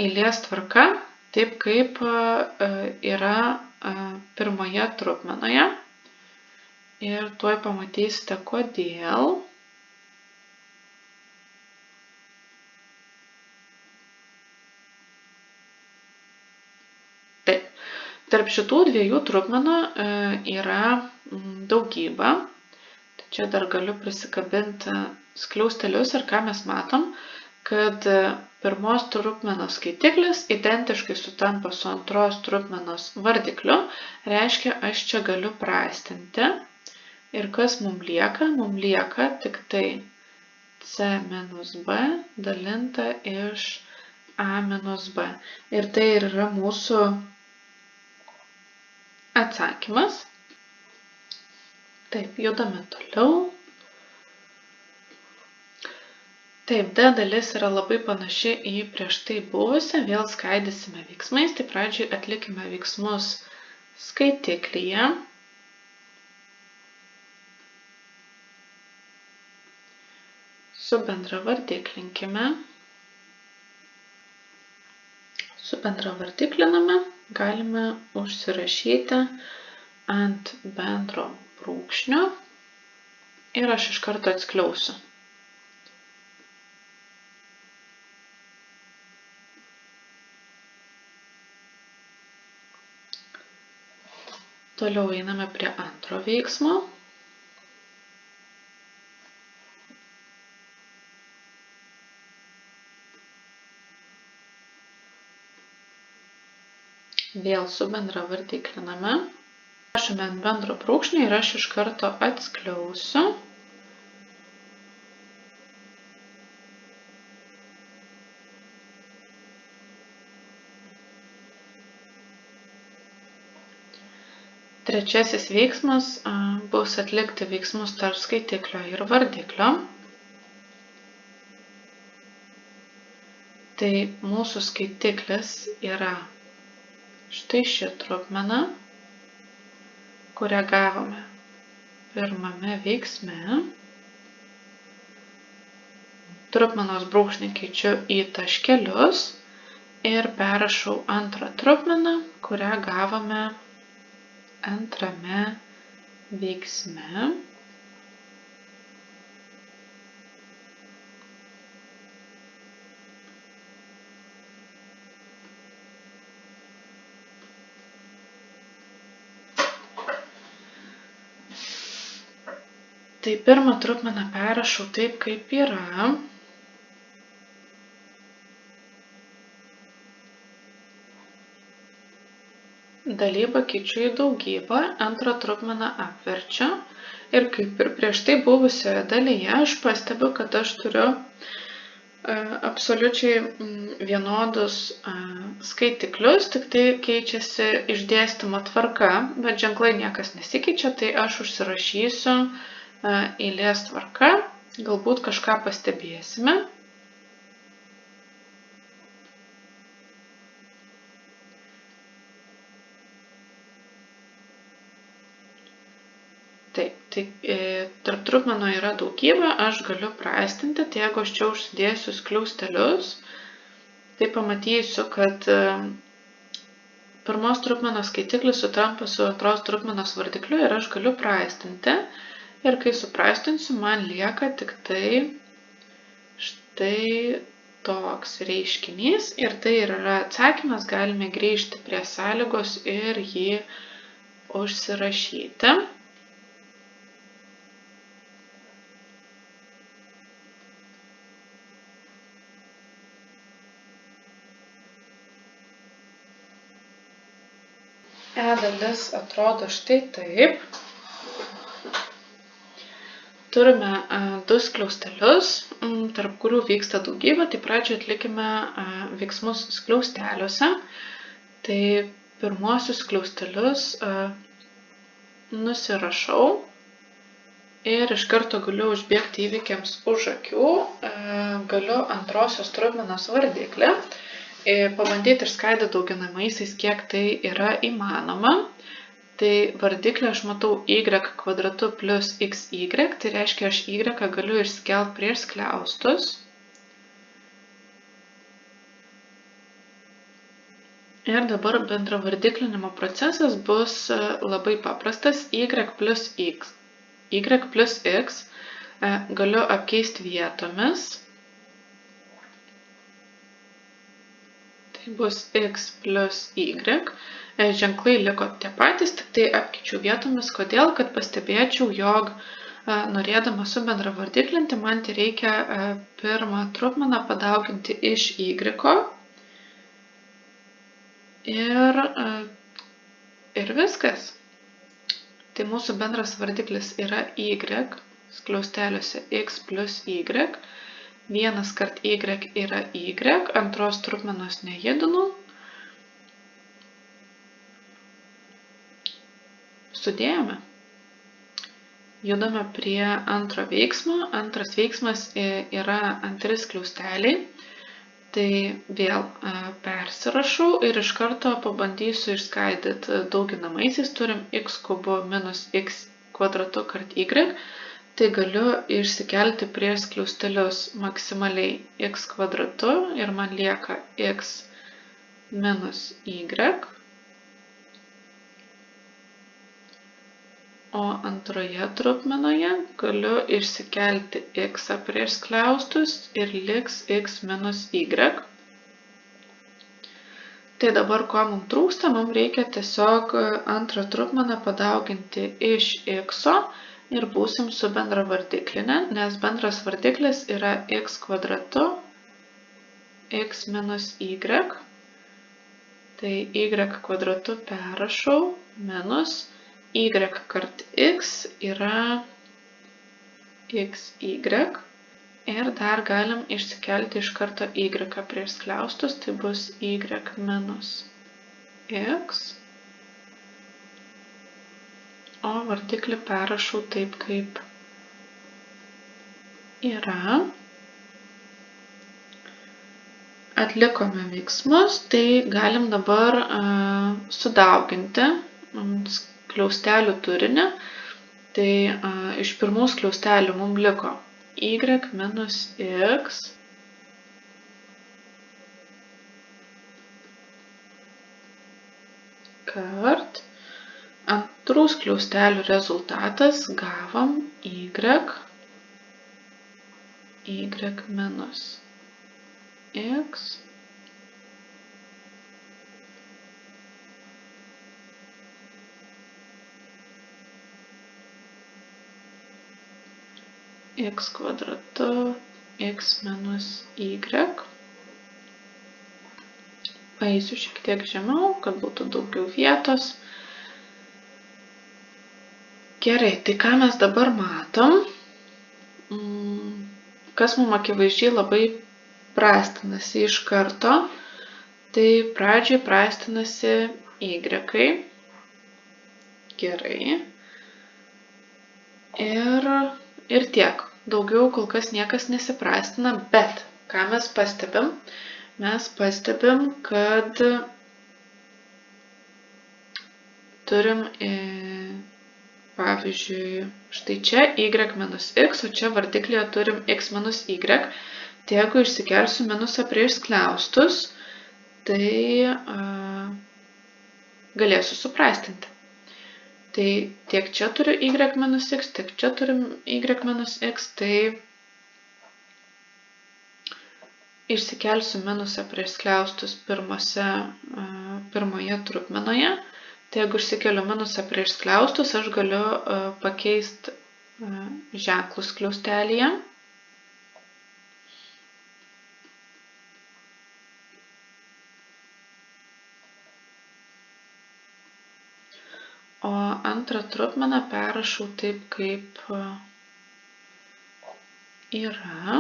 eilės tvarka, taip kaip yra pirmoje trupmenoje. Ir tuoj pamatysite, kodėl. Taip, tarp šitų dviejų trupmenų yra daugybė. Čia dar galiu prisikabinti skliaustelius ir ką mes matom, kad pirmos trupmenos skaitiklis identiškai sutampa su antros trupmenos vardikliu, reiškia, aš čia galiu prastinti. Ir kas mums lieka? Mums lieka tik tai C minus B dalinta iš A minus B. Ir tai yra mūsų atsakymas. Taip, judame toliau. Taip, D dalis yra labai panaši į prieš tai buvusią, vėl skaidysime veiksmais, tai pradžiai atlikime veiksmus skaitiklyje. Subendravardiklinkime. Subendravardikliname, galime užsirašyti ant bendro brūkšnio ir aš iš karto atskliausiu. Toliau einame prie antro veiksmo. Vėl subendravardikliname. Rašome ant bendro brūkšnio ir aš iš karto atskliausiu. Trečiasis veiksmas bus atlikti veiksmus tarp skaitiklio ir vardiklio. Tai mūsų skaitiklis yra štai ši trupmena, kurią gavome pirmame veiksme. Trupmenos brūkšnį keičiu į taškelius ir perrašau antrą trupmeną, kurią gavome antrame veiksme. Tai pirmą trupmeną perrašau taip, kaip yra. Dalybą keičiu į daugybą, antrą trupmeną apverčiu ir kaip ir prieš tai buvusioje dalyje aš pastebiu, kad aš turiu absoliučiai vienodus skaitiklius, tik tai keičiasi išdėstymo tvarka, bet ženklai niekas nesikeičia, tai aš užsirašysiu eilės tvarka, galbūt kažką pastebėsime. Taip, tai tarp trupmenų yra daugybė, aš galiu praistinti, tai jeigu aš čia užsidėsiu skliaustelius, tai pamatysiu, kad pirmos trupmenos skaitiklis sutampa su antros trupmenos vardikliu ir aš galiu praistinti. Ir kai supraistinsiu, man lieka tik tai štai toks reiškinys ir tai yra atsakymas, galime grįžti prie sąlygos ir jį užsirašyti. E dalis atrodo štai taip. Turime du skliaustelius, tarp kurių vyksta daugybė, tai pradžioje atlikime veiksmus skliausteliuose. Tai pirmuosius skliaustelius nusirašau ir iš karto galiu užbėgti įvykiams už akių, galiu antrosios trupmenos vardiklį, pabandyti išskaidyti dauginamaisiais, kiek tai yra įmanoma. Tai vardiklį aš matau y kvadratu plus xy, tai reiškia, aš y galiu išskelti prieš skliaustus. Ir dabar bendravardiklinimo procesas bus labai paprastas. Y plus x galiu apkeisti vietomis. Tai bus x plus y. Ženklai liko tie patys, tik tai apkeičiau vietomis. Kodėl? Kad pastebėčiau, jog norėdama subendravardiklinti, man tai reikia pirmą trupmeną padauginti iš y. Ir viskas. Tai mūsų bendras vardiklis yra y, skliausteliuose x plus y. Vienas kart y yra y, antros trupmenos nejudinu. sudėjome. Judame prie antro veiksmo. Antras veiksmas yra antri skliausteliai. Tai vėl persirašau ir iš karto pabandysiu išskaidyti dauginamaisiais. Turim x kubu minus x kvadratu kart y. Tai galiu išsikelti prieš skliaustelius maksimaliai x kvadratu ir man lieka x minus y. O antroje trupmenoje galiu išsikelti x prieš skliaustus ir liks x minus y. Tai dabar ko mums trūksta, mums reikia tiesiog antrą trupmeną padauginti iš x ir būsim su bendra vardikline, nes bendras vardiklis yra x kvadratu x minus y. Tai y kvadratu perrašau minus y kart x yra xy ir dar galim išsikelti iš karto y prieš skliaustus, tai bus y minus x, o vardiklį perrašau taip, kaip yra. Atlikome veiksmus, tai galim dabar sudauginti skliaustelių turinį. Tai iš pirmų skliaustelių mums liko y minus x kart antrų skliaustelių rezultatas gavom y minus x x kvadratu x minus y. Paeisiu šiek tiek žemiau, kad būtų daugiau vietos. Gerai, tai ką mes dabar matom? Kas mums akivaizdžiai labai prastinasi iš karto, tai pradžiai prastinasi y. Gerai. Ir tiek. Daugiau kol kas niekas nesiprastina, bet ką mes pastebim? Mes pastebim, kad turim, pavyzdžiui, štai čia y minus x, o čia vardiklėje turim x minus y. Tai jeigu išsikelsiu minusą prieš skliaustus, tai galėsiu suprastinti. Tai tiek čia turiu y minus x, tiek čia turim y minus x, tai išsikelsiu minusą prieš skliaustus pirmoje trupmenoje. Tai jeigu išsikeliu minusą prieš skliaustus, aš galiu pakeisti ženklus skliaustelyje. O antrą trupmeną perrašau taip, kaip yra.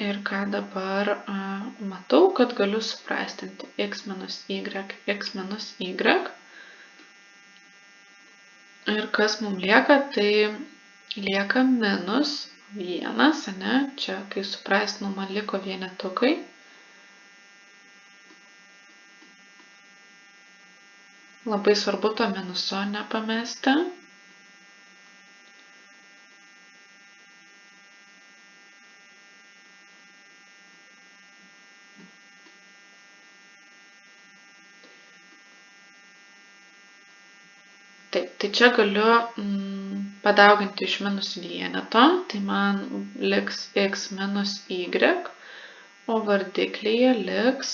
Ir ką dabar matau, kad galiu suprastinti x minus y, x minus y. Ir kas mums lieka, tai lieka minus 1, ane? Čia, kai suprastinau, man liko vienetukai. Labai svarbu to minuso nepamesti. Taip, tai čia galiu padauginti iš minus vieneto, tai man liks x minus y, o vardiklyje liks,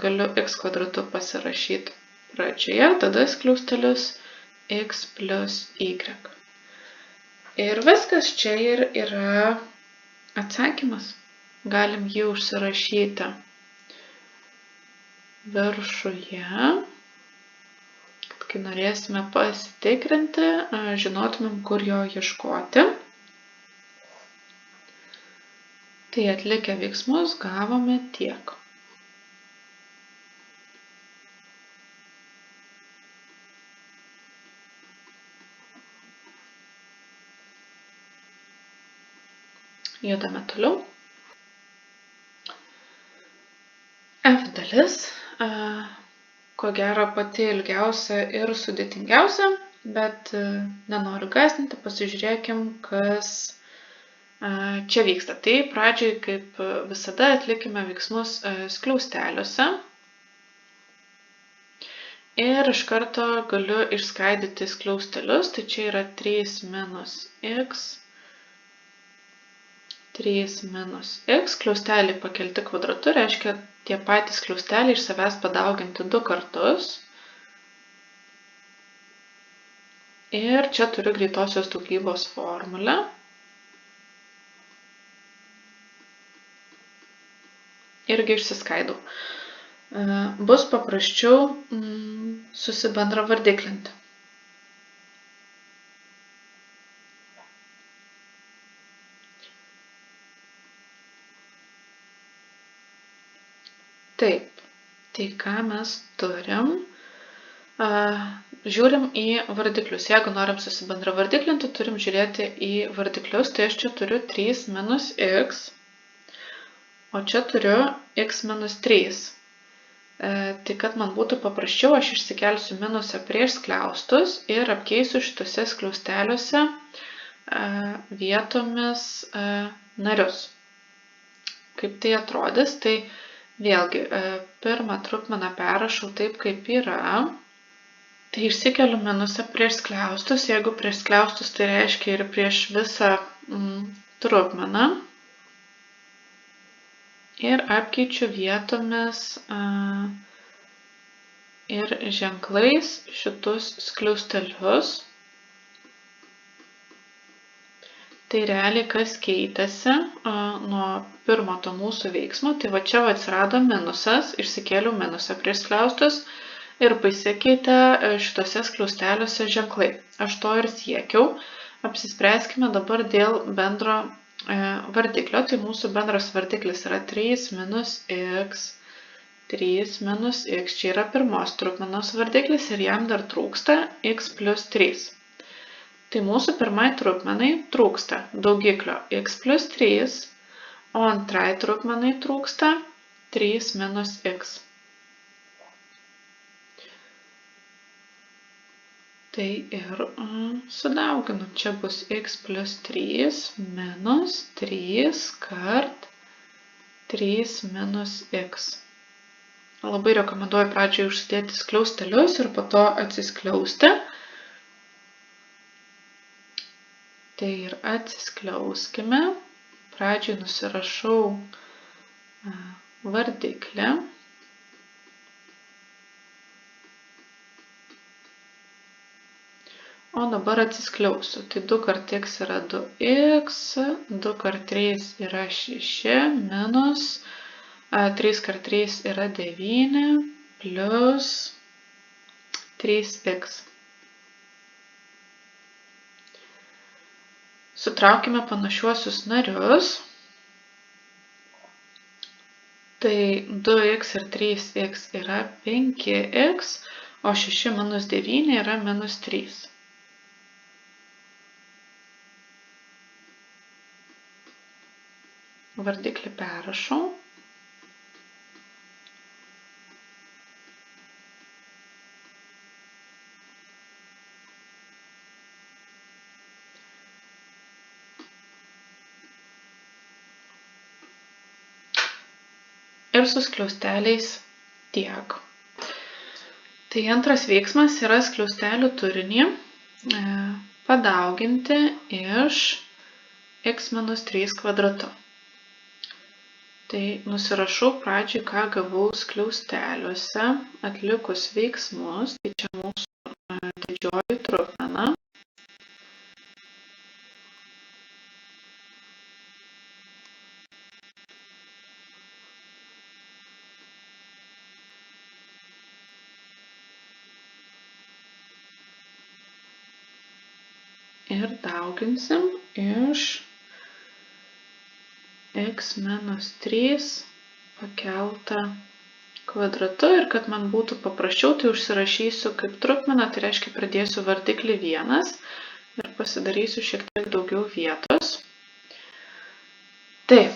galiu x kvadratu pasirašyti pradžioje, tada skliaustelius x plus y. Ir viskas čia ir yra atsakymas. Galim jį užsirašyti viršuje. Kai norėsime pasitikrinti, žinotumėm, kur jo ieškoti. Tai atlikę veiksmus gavome tiek. Judame toliau. F dalis, ko gero pati ilgiausia ir sudėtingiausia, bet nenoriu gąsdinti, pasižiūrėkim, kas čia vyksta. Tai pradžiai, kaip visada, atlikime veiksmus skliausteliuose. Ir iš karto galiu išskaidyti skliaustelius, tai čia yra 3 minus x, 3 minus x, skliausteliai pakelti kvadratu, reiškia tie patys skliausteliai iš savęs padauginti 2 kartus. Ir čia turiu greitosios daugybos formulę. Irgi išsiskaidau. Bus paprasčiau susibendravardiklinti. Taip, tai ką mes turim? Žiūrim į vardiklius. Jeigu norim susibendravardiklinti, turim žiūrėti į vardiklius. Tai aš čia turiu 3 minus x, o čia turiu x minus 3. Tai kad man būtų paprasčiau, aš išsikelsiu minusą prieš skliaustus ir apkeisiu šituose skliausteliuose vietomis narius. Kaip tai atrodys, tai vėlgi pirmą trupmeną perrašau taip, kaip yra. Tai išsikeliu minusą prieš skliaustus, jeigu prieš skliaustus tai reiškia ir prieš visą trupmeną. Ir apkeičiu vietomis ir ženklais šitus skliaustelius. Tai realiai kas keitėsi nuo pirmo to mūsų veiksmo, tai va čia atsirado minusas, išsikėliau minusą prieš skliaustus ir pasikeitė šitose skliausteliuose ženklai. Aš to ir siekiau. Apsispręskime dabar dėl bendro vardiklio. Tai mūsų bendras vardiklis yra 3 minus x, 3 minus x. Čia yra pirmos trupmenos vardiklis ir jam dar trūksta x plus 3. Tai mūsų pirmai trupmenai trūksta daugiklio x plus 3, o antrai trupmenai trūksta 3 minus x. Tai ir sudauginu. Čia bus x plus 3 minus 3 kart 3 minus x. Labai rekomenduoju pradžioje užsidėti skliaustelius ir po to atsiskliausti. Tai ir atsiskliauskime. Pradžiai nusirašau vardiklį. O dabar atsiskliausiu. Tai 2 kart x yra 2x, 2 kart 3 yra 6, minus 3 kart 3 yra 9, plus 3x. Sutraukime panašiuosius narius. Tai 2x ir 3x yra 5x, o 6 minus 9 yra minus 3. Vardiklį perrašau. Ir su skliausteliais tiek. Tai antras veiksmas yra skliaustelių turinį padauginti iš x minus 3 kvadratu. Tai nusirašau pradžiai, ką gavau skliausteliuose, atlikus veiksmus. Tai čia mūsų didžioji trupmena. Ir dauginsim iš x minus 3 pakelta kvadratu ir kad man būtų paprasčiau, tai užsirašysiu kaip trupmeną, tai reiškia pradėsiu vardiklį 1 ir pasidarysiu šiek tiek daugiau vietos. Taip,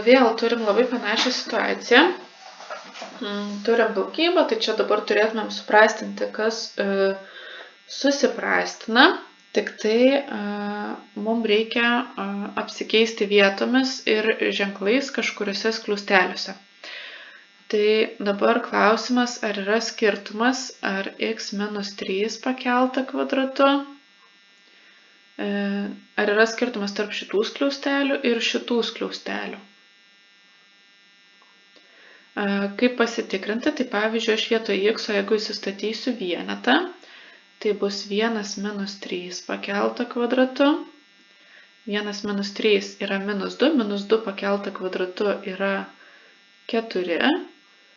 vėl turim labai panašią situaciją. Turim daugybą, tai čia dabar turėtumėm suprastinti, kas susiprastina. Tik tai mums reikia apsikeisti vietomis ir ženklais kažkuriuose skliausteliuose. Tai dabar klausimas, ar yra skirtumas, ar x minus 3 pakelta kvadratu, ar yra skirtumas tarp šitų skliaustelių ir šitų skliaustelių. Kaip pasitikrinti, tai pavyzdžiui, aš vietoj x, jeigu įsistatysiu vienetą, tai bus 1 minus 3 pakelta kvadratu. 1 minus 3 yra minus 2, minus 2 pakelta kvadratu yra 4.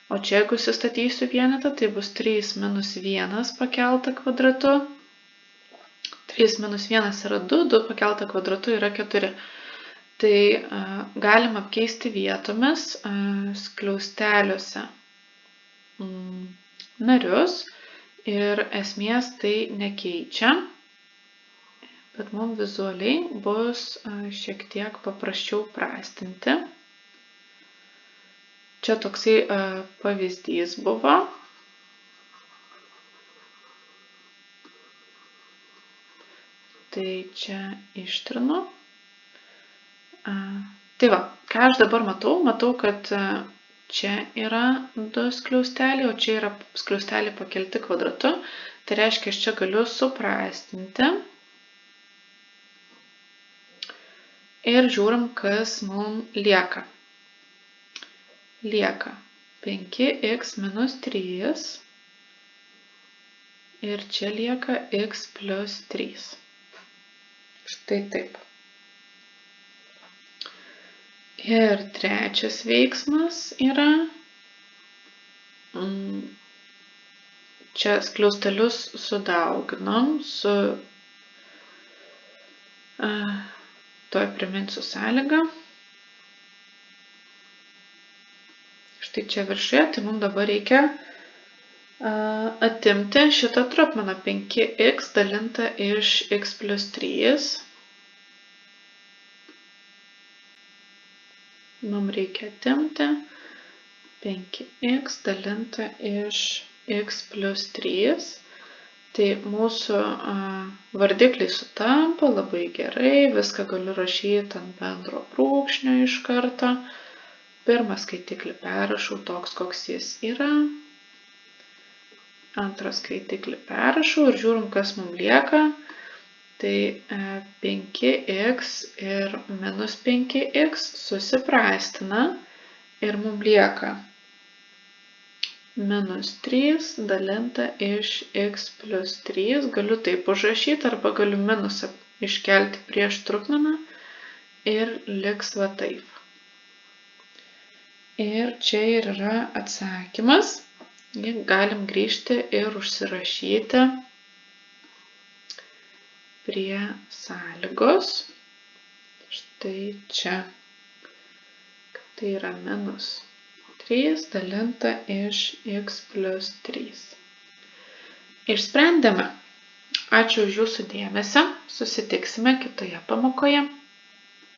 O čia jeigu įsistatysiu vienetą, tai bus 3 minus 1 pakelta kvadratu. 3 minus 1 yra 2, 2 pakelta kvadratu yra 4. Tai galim apkeisti vietomis skliausteliuose narius. Ir esmės tai nekeičia, bet mums vizualiai bus šiek tiek paprasčiau prastinti. Čia toksai pavyzdys buvo. Tai čia ištrinu. Tai va, ką aš dabar matau? Matau, kad čia yra 2 skliausteliai, o čia yra skliausteliai pakelti kvadratu. Tai reiškia, aš čia galiu suprastinti. Ir žiūrim, kas mums lieka. Lieka 5x minus 3 ir čia lieka x plus 3. Štai taip. Ir trečias veiksmas yra, čia skliaustelius sudauginom su, toj priminsiu sąlygą. Štai čia viršuje, tai mums dabar reikia atimti šitą trupmeną 5x dalinta iš x plus 3. Mums reikia atimti 5x dalinta iš x plus 3. Tai mūsų vardikliai sutampa labai gerai, viską galiu rašyti ant bendro brūkšnio iš karto. Pirmą skaitiklį perrašau toks, koks jis yra. Antrą skaitiklį perrašau ir žiūrim, kas mums lieka. Tai 5x ir minus 5x susiprastina ir mums lieka minus 3 dalinta iš x plus 3. Galiu taip užrašyti arba galiu minusą iškelti prieš trupmeną ir liks va taip. Ir čia ir yra atsakymas. Galim grįžti ir užsirašyti prie sąlygos. Štai čia. Tai yra minus 3 dalinta iš x plus 3. Išsprendėme. Ačiū už jūsų dėmesį. Susitiksime kitoje pamokoje.